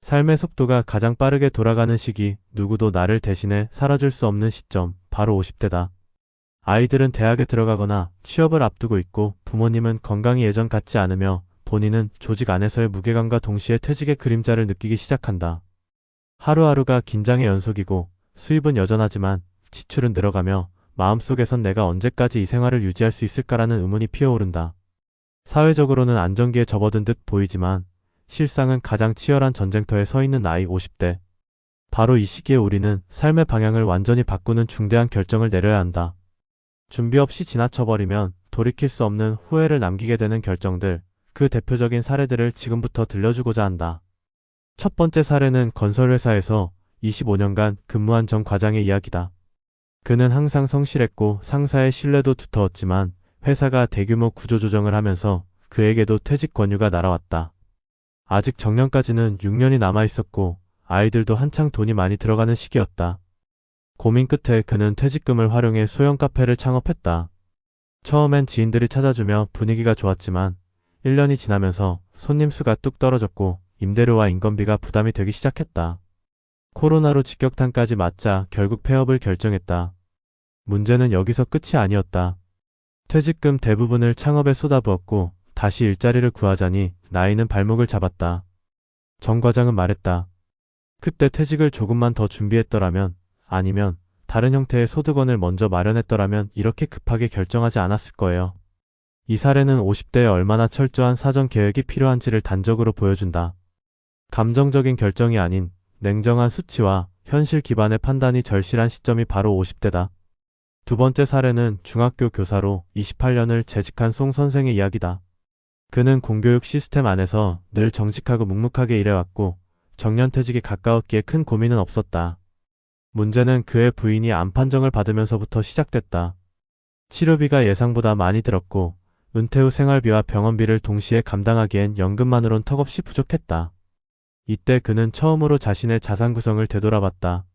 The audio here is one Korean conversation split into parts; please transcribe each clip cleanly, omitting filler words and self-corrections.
삶의 속도가 가장 빠르게 돌아가는 시기, 누구도 나를 대신해 살아줄 수 없는 시점, 바로 50대다. 아이들은 대학에 들어가거나 취업을 앞두고 있고 부모님은 건강이 예전 같지 않으며 본인은 조직 안에서의 무게감과 동시에 퇴직의 그림자를 느끼기 시작한다. 하루하루가 긴장의 연속이고 수입은 여전하지만 지출은 늘어가며 마음속에선 내가 언제까지 이 생활을 유지할 수 있을까라는 의문이 피어오른다. 사회적으로는 안정기에 접어든 듯 보이지만 실상은 가장 치열한 전쟁터에 서 있는 나이 50대. 바로 이 시기에 우리는 삶의 방향을 완전히 바꾸는 중대한 결정을 내려야 한다. 준비 없이 지나쳐버리면 돌이킬 수 없는 후회를 남기게 되는 결정들, 그 대표적인 사례들을 지금부터 들려주고자 한다. 첫 번째 사례는 건설회사에서 25년간 근무한 정 과장의 이야기다. 그는 항상 성실했고 상사의 신뢰도 두터웠지만 회사가 대규모 구조조정을 하면서 그에게도 퇴직 권유가 날아왔다. 아직 정년까지는 6년이 남아있었고 아이들도 한창 돈이 많이 들어가는 시기였다. 고민 끝에 그는 퇴직금을 활용해 소형 카페를 창업했다. 처음엔 지인들이 찾아주며 분위기가 좋았지만 1년이 지나면서 손님 수가 뚝 떨어졌고 임대료와 인건비가 부담이 되기 시작했다. 코로나로 직격탄까지 맞자 결국 폐업을 결정했다. 문제는 여기서 끝이 아니었다. 퇴직금 대부분을 창업에 쏟아부었고 다시 일자리를 구하자니 나이는 발목을 잡았다. 정 과장은 말했다. 그때 퇴직을 조금만 더 준비했더라면, 아니면 다른 형태의 소득원을 먼저 마련했더라면 이렇게 급하게 결정하지 않았을 거예요. 이 사례는 50대에 얼마나 철저한 사전 계획이 필요한지를 단적으로 보여준다. 감정적인 결정이 아닌 냉정한 수치와 현실 기반의 판단이 절실한 시점이 바로 50대다. 두 번째 사례는 중학교 교사로 28년을 재직한 송 선생의 이야기다. 그는 공교육 시스템 안에서 늘 정직하고 묵묵하게 일해왔고 정년퇴직이 가까웠기에 큰 고민은 없었다. 문제는 그의 부인이 암 판정을 받으면서부터 시작됐다. 치료비가 예상보다 많이 들었고 은퇴 후 생활비와 병원비를 동시에 감당하기엔 연금만으론 턱없이 부족했다. 이때 그는 처음으로 자신의 자산 구성을 되돌아봤다.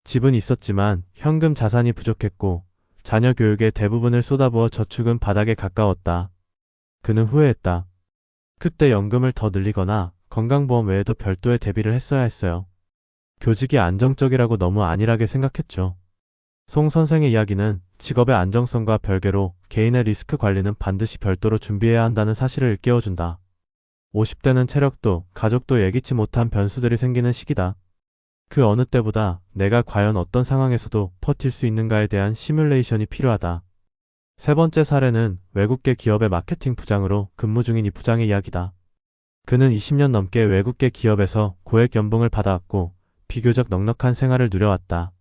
집은 있었지만 현금 자산이 부족했고 자녀 교육에 대부분을 쏟아부어 저축은 바닥에 가까웠다. 그는 후회했다. 그때 연금을 더 늘리거나 건강보험 외에도 별도의 대비를 했어야 했어요. 교직이 안정적이라고 너무 안일하게 생각했죠. 송 선생의 이야기는 직업의 안정성과 별개로 개인의 리스크 관리는 반드시 별도로 준비해야 한다는 사실을 일깨워준다. 50대는 체력도 가족도 예기치 못한 변수들이 생기는 시기다. 그 어느 때보다 내가 과연 어떤 상황에서도 버틸 수 있는가에 대한 시뮬레이션이 필요하다. 세 번째 사례는 외국계 기업의 마케팅 부장으로 근무 중인 이 부장의 이야기다. 그는 20년 넘게 외국계 기업에서 고액 연봉을 받아왔고 비교적 넉넉한 생활을 누려왔다.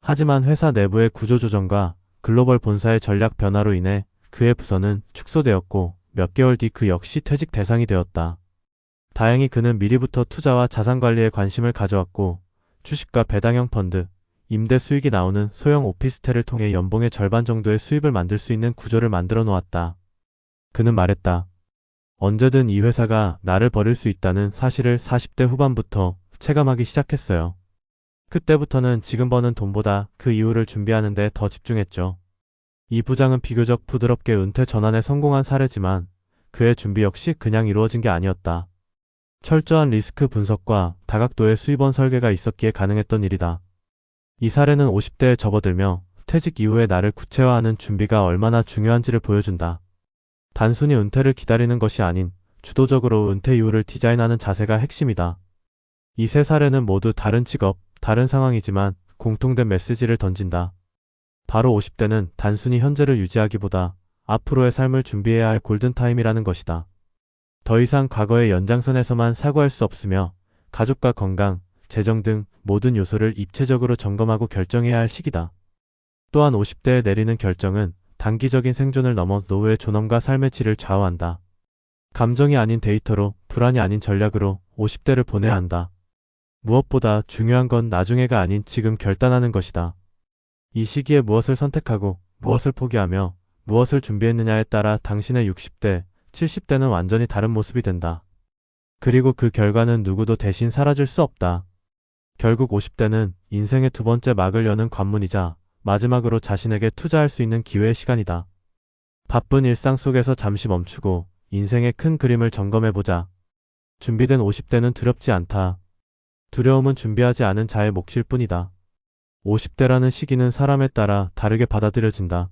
하지만 회사 내부의 구조조정과 글로벌 본사의 전략 변화로 인해 그의 부서는 축소되었고 몇 개월 뒤 그 역시 퇴직 대상이 되었다. 다행히 그는 미리부터 투자와 자산 관리에 관심을 가져왔고 주식과 배당형 펀드, 임대 수익이 나오는 소형 오피스텔을 통해 연봉의 절반 정도의 수입을 만들 수 있는 구조를 만들어 놓았다. 그는 말했다. 언제든 이 회사가 나를 버릴 수 있다는 사실을 40대 후반부터 체감하기 시작했어요. 그때부터는 지금 버는 돈보다 그 이후를 준비하는 데 더 집중했죠. 이 부장은 비교적 부드럽게 은퇴 전환에 성공한 사례지만 그의 준비 역시 그냥 이루어진 게 아니었다. 철저한 리스크 분석과 다각도의 수입원 설계가 있었기에 가능했던 일이다. 이 사례는 50대에 접어들며 퇴직 이후의 나를 구체화하는 준비가 얼마나 중요한지를 보여준다. 단순히 은퇴를 기다리는 것이 아닌 주도적으로 은퇴 이후를 디자인하는 자세가 핵심이다. 이 세 사례는 모두 다른 직업, 다른 상황이지만 공통된 메시지를 던진다. 바로 50대는 단순히 현재를 유지하기보다 앞으로의 삶을 준비해야 할 골든타임이라는 것이다. 더 이상 과거의 연장선에서만 사고할 수 없으며 가족과 건강, 재정 등 모든 요소를 입체적으로 점검하고 결정해야 할 시기다. 또한 50대에 내리는 결정은 단기적인 생존을 넘어 노후의 존엄과 삶의 질을 좌우한다. 감정이 아닌 데이터로, 불안이 아닌 전략으로 50대를 보내야 한다. 무엇보다 중요한 건 나중에가 아닌 지금 결단하는 것이다. 이 시기에 무엇을 선택하고 무엇을 포기하며 무엇을 준비했느냐에 따라 당신의 60대, 70대는 완전히 다른 모습이 된다. 그리고 그 결과는 누구도 대신 사라질 수 없다. 결국 50대는 인생의 두 번째 막을 여는 관문이자 마지막으로 자신에게 투자할 수 있는 기회의 시간이다. 바쁜 일상 속에서 잠시 멈추고 인생의 큰 그림을 점검해보자. 준비된 50대는 두렵지 않다. 두려움은 준비하지 않은 자의 몫일 뿐이다. 50대라는 시기는 사람에 따라 다르게 받아들여진다.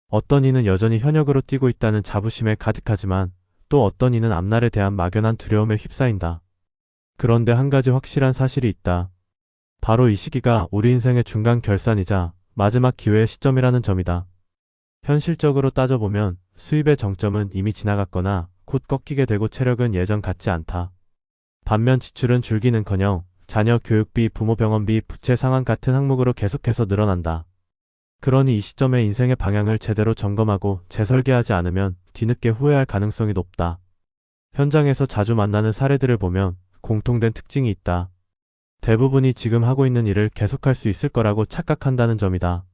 어떤 이는 여전히 현역으로 뛰고 있다는 자부심에 가득하지만 또 어떤 이는 앞날에 대한 막연한 두려움에 휩싸인다. 그런데 한 가지 확실한 사실이 있다. 바로 이 시기가 우리 인생의 중간 결산이자 마지막 기회의 시점이라는 점이다. 현실적으로 따져보면 수입의 정점은 이미 지나갔거나 곧 꺾이게 되고 체력은 예전 같지 않다. 반면 지출은 줄기는커녕 자녀 교육비, 부모 병원비, 부채 상환 같은 항목으로 계속해서 늘어난다. 그러니 이 시점에 인생의 방향을 제대로 점검하고 재설계하지 않으면 뒤늦게 후회할 가능성이 높다. 현장에서 자주 만나는 사례들을 보면 공통된 특징이 있다. 대부분이 지금 하고 있는 일을 계속할 수 있을 거라고 착각한다는 점이다.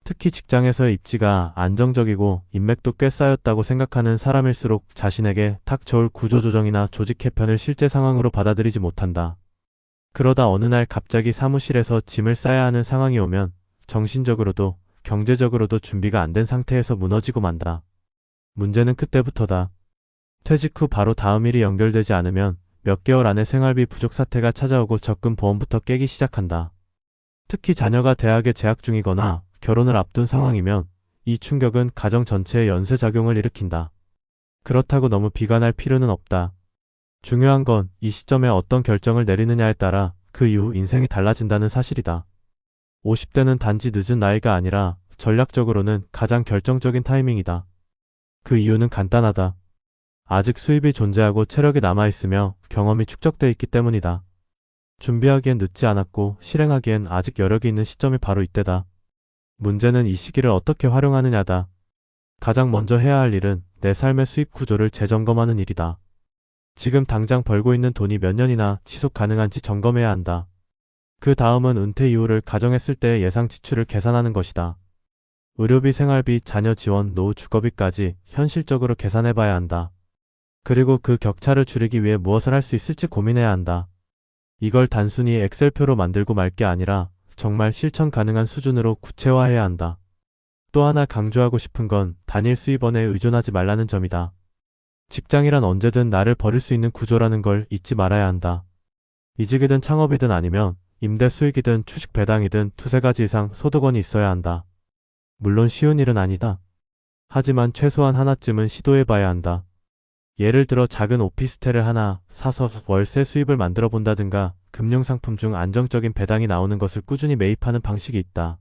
특히 직장에서의 입지가 안정적이고 인맥도 꽤 쌓였다고 생각하는 사람일수록 자신에게 탁 좋을 구조조정이나 조직 개편을 실제 상황으로 받아들이지 못한다. 그러다 어느 날 갑자기 사무실에서 짐을 싸야 하는 상황이 오면 정신적으로도 경제적으로도 준비가 안 된 상태에서 무너지고 만다. 문제는 그때부터다. 퇴직 후 바로 다음 일이 연결되지 않으면 몇 개월 안에 생활비 부족 사태가 찾아오고 적금 보험부터 깨기 시작한다. 특히 자녀가 대학에 재학 중이거나 결혼을 앞둔 상황이면 이 충격은 가정 전체에 연쇄작용을 일으킨다. 그렇다고 너무 비관할 필요는 없다. 중요한 건 이 시점에 어떤 결정을 내리느냐에 따라 그 이후 인생이 달라진다는 사실이다. 50대는 단지 늦은 나이가 아니라 전략적으로는 가장 결정적인 타이밍이다. 그 이유는 간단하다. 아직 수입이 존재하고 체력이 남아있으며 경험이 축적돼 있기 때문이다. 준비하기엔 늦지 않았고 실행하기엔 아직 여력이 있는 시점이 바로 이때다. 문제는 이 시기를 어떻게 활용하느냐다. 가장 먼저 해야 할 일은 내 삶의 수입 구조를 재점검하는 일이다. 지금 당장 벌고 있는 돈이 몇 년이나 지속 가능한지 점검해야 한다. 그 다음은 은퇴 이후를 가정했을 때의 예상 지출을 계산하는 것이다. 의료비, 생활비, 자녀 지원, 노후 주거비까지 현실적으로 계산해봐야 한다. 그리고 그 격차를 줄이기 위해 무엇을 할 수 있을지 고민해야 한다. 이걸 단순히 엑셀표로 만들고 말 게 아니라 정말 실천 가능한 수준으로 구체화해야 한다. 또 하나 강조하고 싶은 건 단일 수입원에 의존하지 말라는 점이다. 직장이란 언제든 나를 버릴 수 있는 구조라는 걸 잊지 말아야 한다. 이직이든 창업이든 아니면 임대 수익이든 주식 배당이든 두세 가지 이상 소득원이 있어야 한다. 물론 쉬운 일은 아니다. 하지만 최소한 하나쯤은 시도해봐야 한다. 예를 들어 작은 오피스텔을 하나 사서 월세 수입을 만들어 본다든가 금융상품 중 안정적인 배당이 나오는 것을 꾸준히 매입하는 방식이 있다.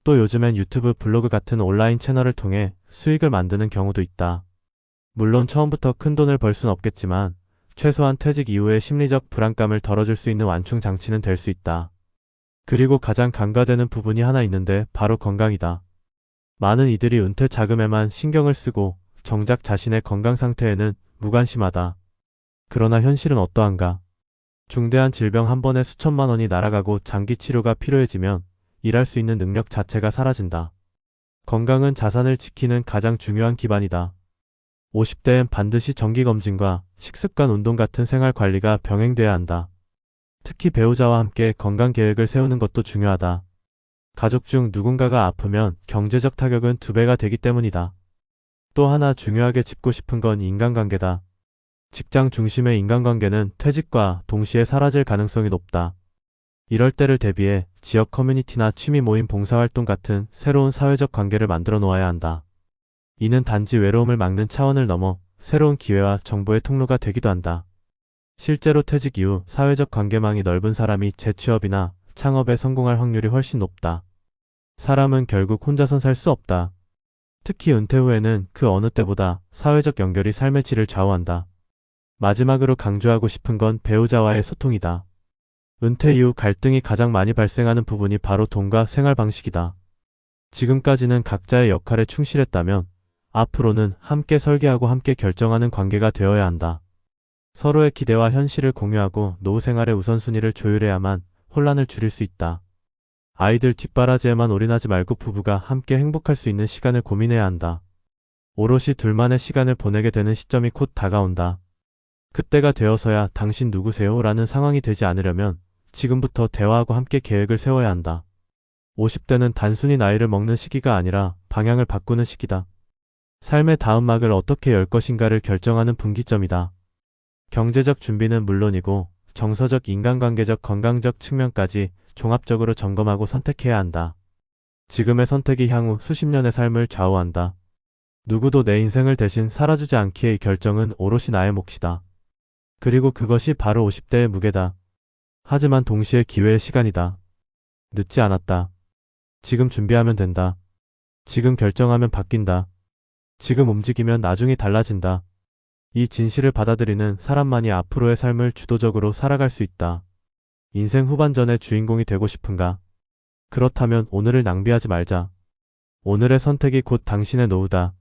또 요즘엔 유튜브, 블로그 같은 온라인 채널을 통해 수익을 만드는 경우도 있다. 물론 처음부터 큰 돈을 벌 순 없겠지만 최소한 퇴직 이후의 심리적 불안감을 덜어줄 수 있는 완충 장치는 될 수 있다. 그리고 가장 간과되는 부분이 하나 있는데 바로 건강이다. 많은 이들이 은퇴 자금에만 신경을 쓰고 정작 자신의 건강 상태에는 무관심하다. 그러나 현실은 어떠한가? 중대한 질병 한 번에 수천만 원이 날아가고 장기 치료가 필요해지면 일할 수 있는 능력 자체가 사라진다. 건강은 자산을 지키는 가장 중요한 기반이다. 50대엔 반드시 정기검진과 식습관, 운동 같은 생활 관리가 병행돼야 한다. 특히 배우자와 함께 건강 계획을 세우는 것도 중요하다. 가족 중 누군가가 아프면 경제적 타격은 2배가 되기 때문이다. 또 하나 중요하게 짚고 싶은 건 인간관계다. 직장 중심의 인간관계는 퇴직과 동시에 사라질 가능성이 높다. 이럴 때를 대비해 지역 커뮤니티나 취미 모임, 봉사활동 같은 새로운 사회적 관계를 만들어 놓아야 한다. 이는 단지 외로움을 막는 차원을 넘어 새로운 기회와 정보의 통로가 되기도 한다. 실제로 퇴직 이후 사회적 관계망이 넓은 사람이 재취업이나 창업에 성공할 확률이 훨씬 높다. 사람은 결국 혼자선 살 수 없다. 특히 은퇴 후에는 그 어느 때보다 사회적 연결이 삶의 질을 좌우한다. 마지막으로 강조하고 싶은 건 배우자와의 소통이다. 은퇴 이후 갈등이 가장 많이 발생하는 부분이 바로 돈과 생활 방식이다. 지금까지는 각자의 역할에 충실했다면 앞으로는 함께 설계하고 함께 결정하는 관계가 되어야 한다. 서로의 기대와 현실을 공유하고 노후 생활의 우선순위를 조율해야만 혼란을 줄일 수 있다. 아이들 뒷바라지에만 올인하지 말고 부부가 함께 행복할 수 있는 시간을 고민해야 한다. 오롯이 둘만의 시간을 보내게 되는 시점이 곧 다가온다. 그때가 되어서야 당신 누구세요? 라는 상황이 되지 않으려면 지금부터 대화하고 함께 계획을 세워야 한다. 50대는 단순히 나이를 먹는 시기가 아니라 방향을 바꾸는 시기다. 삶의 다음 막을 어떻게 열 것인가를 결정하는 분기점이다. 경제적 준비는 물론이고 정서적, 인간관계적, 건강적 측면까지 종합적으로 점검하고 선택해야 한다. 지금의 선택이 향후 수십 년의 삶을 좌우한다. 누구도 내 인생을 대신 살아주지 않기에 이 결정은 오롯이 나의 몫이다. 그리고 그것이 바로 50대의 무게다. 하지만 동시에 기회의 시간이다. 늦지 않았다. 지금 준비하면 된다. 지금 결정하면 바뀐다. 지금 움직이면 나중이 달라진다. 이 진실을 받아들이는 사람만이 앞으로의 삶을 주도적으로 살아갈 수 있다. 인생 후반전의 주인공이 되고 싶은가? 그렇다면 오늘을 낭비하지 말자. 오늘의 선택이 곧 당신의 노후다.